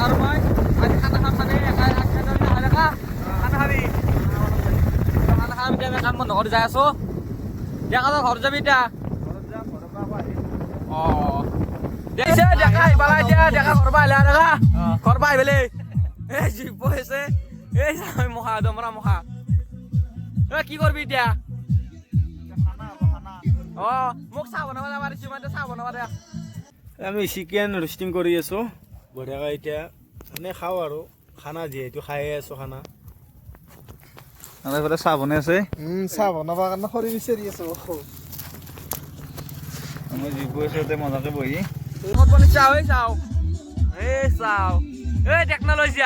আৰু মই আজি খানা খাম মানে খানা খাবি খানা খাম এতিয়া আমি কাম বন্ধ কৰি যাই আছো দেখা তই ঘৰত যাবি এতিয়া অঁ দেখিছে দেখা আহিবা এতিয়া দেখা ঘৰ পৰা আহিলে দেখা ঘৰ পৰা আহিবলে এই জীৱ আছে এই মখা দমৰা মখা কি কৰিবি এতিয়া অঁ মোক চাহ বনাব যাব পাৰিছো মই চাহ বনাব দে আমি চিকেন ৰোষ্টিং কৰি আছো বঢ়িয়াকৈ এতিয়া এনেই খাওঁ আৰু খানা যিহেতু খায়ে আছো খানা এইফালে চাহ বনাই আছে চাহ বনাবৰ কাৰণে খৰি বিচাৰি আছো মই জীৱ আছোতে মজাকে বহি ক'ত বনাইছে ঐ চাও এই চাও এই টেকনলজি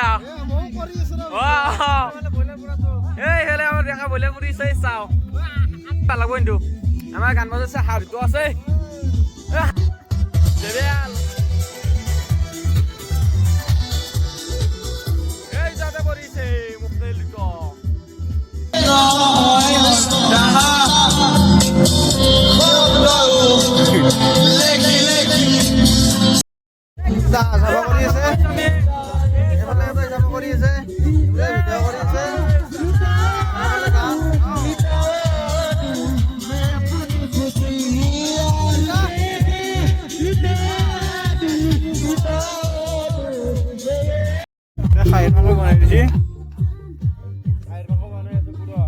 এই হেলে আমাৰ দেখা বলে কৰিছে চাও ভাল লাগব কিন্তু আমাৰ গান বজাইছে হাৰটো আছে এই যাতে কৰিছে মুখে লিক খাহীৰ মাংস বনাই দিছি খাহীৰ মাংস বনাই আছে পুৰা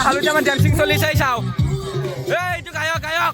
হালুতে আমাৰ ডেন্সিং চলিছে চাও এইটো গায়ক গায়ক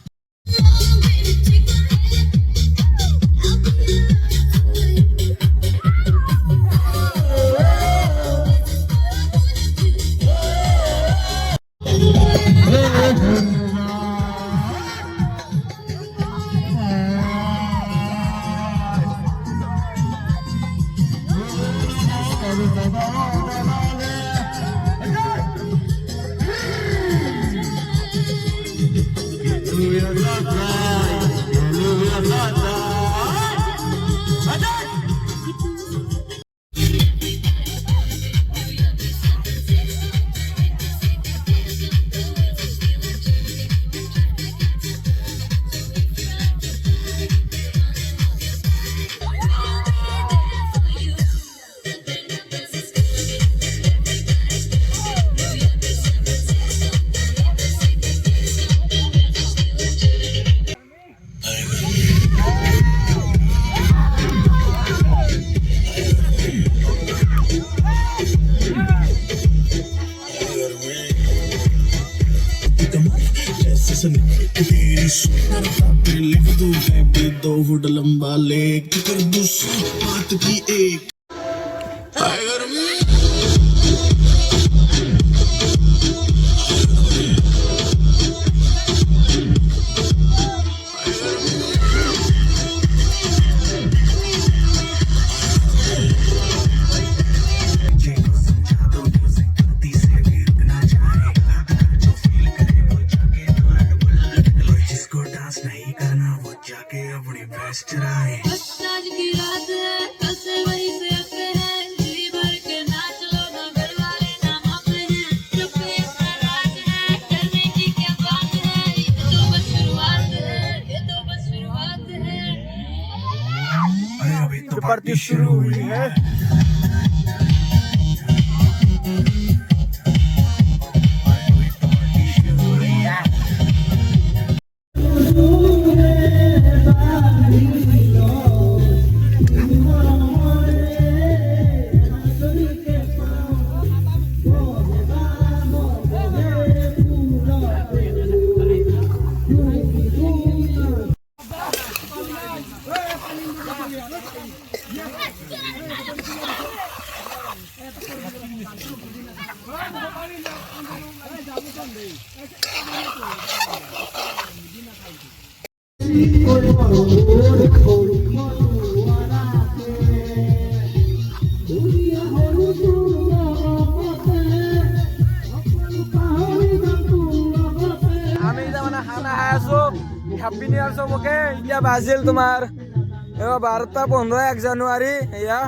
लिख दूं बेबी 2 फुट लंबा लेक कर दूं बात की एक टाइगर में नहीं करना वो जाके अपनी भैंस चराए आज की रात है कल से वही से आते हैं जी भर के नाच लो ना घर वाले नाम पे हैं चुप इसका राज है करने की क्या बात है ये तो बस शुरुआत है ये तो बस शुरुआत है अरे अभी तो पार्टी शुरू हुई है হ্যাপি নিউ ইয়ার সবকে এতিয়া বাজিল তোমাৰ 12:15 1 জানুৱাৰী এয়া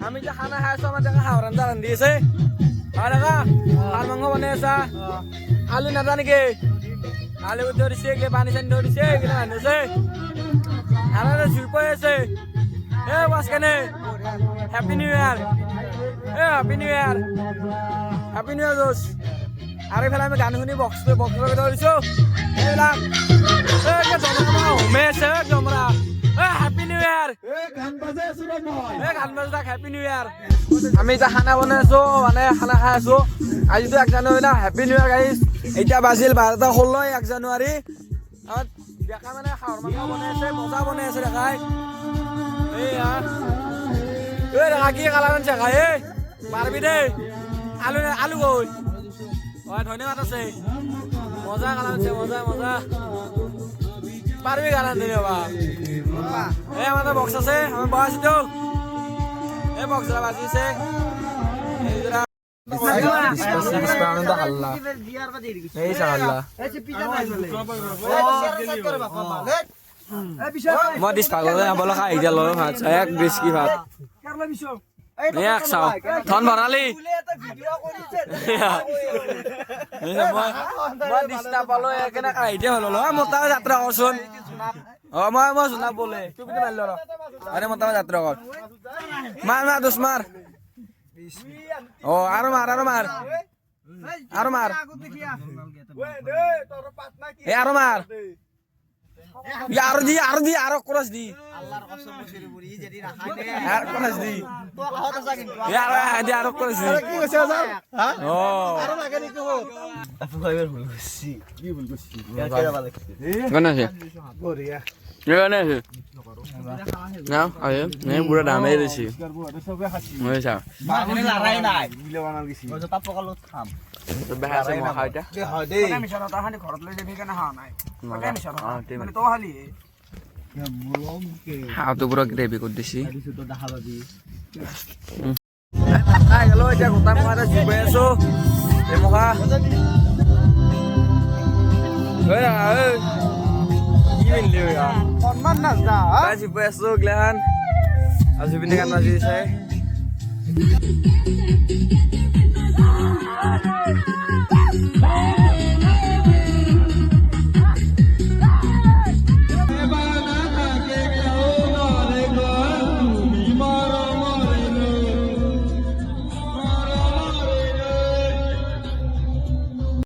আমি যে খানা খাই আছো আমাৰ দেখা হাঁহৰ আঞ্জা ৰান্ধি আছে হয় দেখা হাঁহ মাংস বনাই আছা আলু নাজা নেকি আলু ধৰিছে কি পানী চানি ধৰিছে এইগিলা ৰান্ধিছে আৰু জুই পৰি আছে বাছ কেনে হ্যাপি নিউ ইয়াৰ হ্যাপি নিউ ইয়াৰ হ্যাপি নিউ ইয়াৰ দোষ আৰু এইফালে আমি গান শুনি বক্স ধৰিছো এইবিলাক হোমে আছে জমৰা হ্যাপি নিউ ইয়াৰ গান বাজা হ্যাপি নিউ ইয়াৰ আমি এতিয়া খানা বনাই আছো মানে খানা খাই আছো আজিতো 1 জানুৱাৰী না হ্যাপি নিউ ইয়াৰ গাইছ এতিয়া বাজিল 12:16 1 জানুৱাৰী দেখা মানে হাঁহৰ মাংস বনাই আছে মজা বনাই আছে দেখাই এইয়া দেখা কি কালাৰ আনছে খাই পাৰবি দেই আলু গ'ল ধন্যবাদ আছে মজা কালাৰ আনছে মজা মজা পারবি গান আনতে বাবা আমাদের বক্স আছে আমি বসি তো বক্স বাজিছে মই দিছ পাগল বল খাই দিল ভাত এক বিস্কি ভাত এক চাও ধন বনালি মই দিছটা পালো একেনে খাই দিয়া হল মোৰ তাৰ যাত্ৰা কৰচোন মই জনাব বোলে তুই মাৰিল আৰে মোৰ তাৰ যাত্ৰা কৰ মাৰ দোষ মাৰ আৰু মাৰ আৰু মাৰ আৰু মাৰ আৰু মাৰ আৰু দি আৰু ক্ৰছ দি আৰু ক্ৰছ দি পুৰা দামে দিছি হাঁহটো পুৰা গ্ৰেভি কৰি দিছি খাই গেলো এতিয়া গোটা মুখা জুবাই আছো এই মুখা কি মিলিলি সন্মান নাজা জুবাই আছো গ্লেহান আৰু জুবিনে গান বাজি আছে